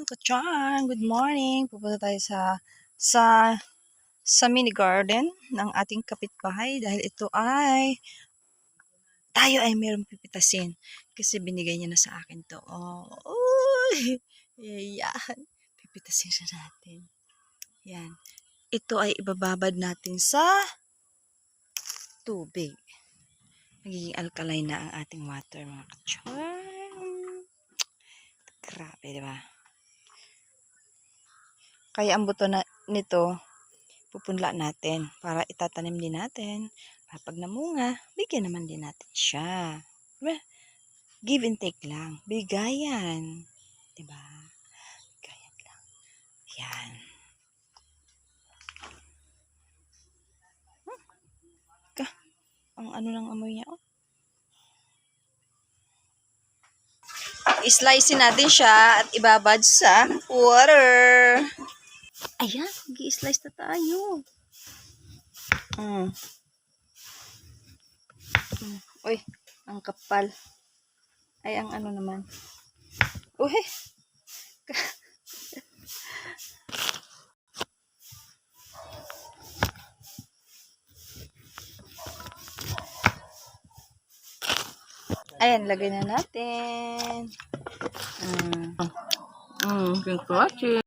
Kachan, good morning. Pupunta tayo sa sa mini garden ng ating kapitbahay dahil ito ay tayo ay mayroong pipitasin kasi binigay niya na sa akin to. Oh, uy, yan. Pipitasin siya natin. Yan. Ito ay ibababad natin sa tubig. Magiging alkaline na ang ating water, mga kachan. Grabe, di ba? Kaya ang buto nito, pupunla natin para itatanim din natin. Pag namunga, bigyan naman din natin siya. Diba? Give and take lang. Bigayan. Diba? Bigayan lang. Yan. Ang ano ng amoy niya, oh. I-slice natin siya at ibabad sa water. Ayan, mag-i-slice na tayo. Uy, ang kapal. Ay, ang ano naman. Uy! Ayan, lagay na natin. Thanks for watching.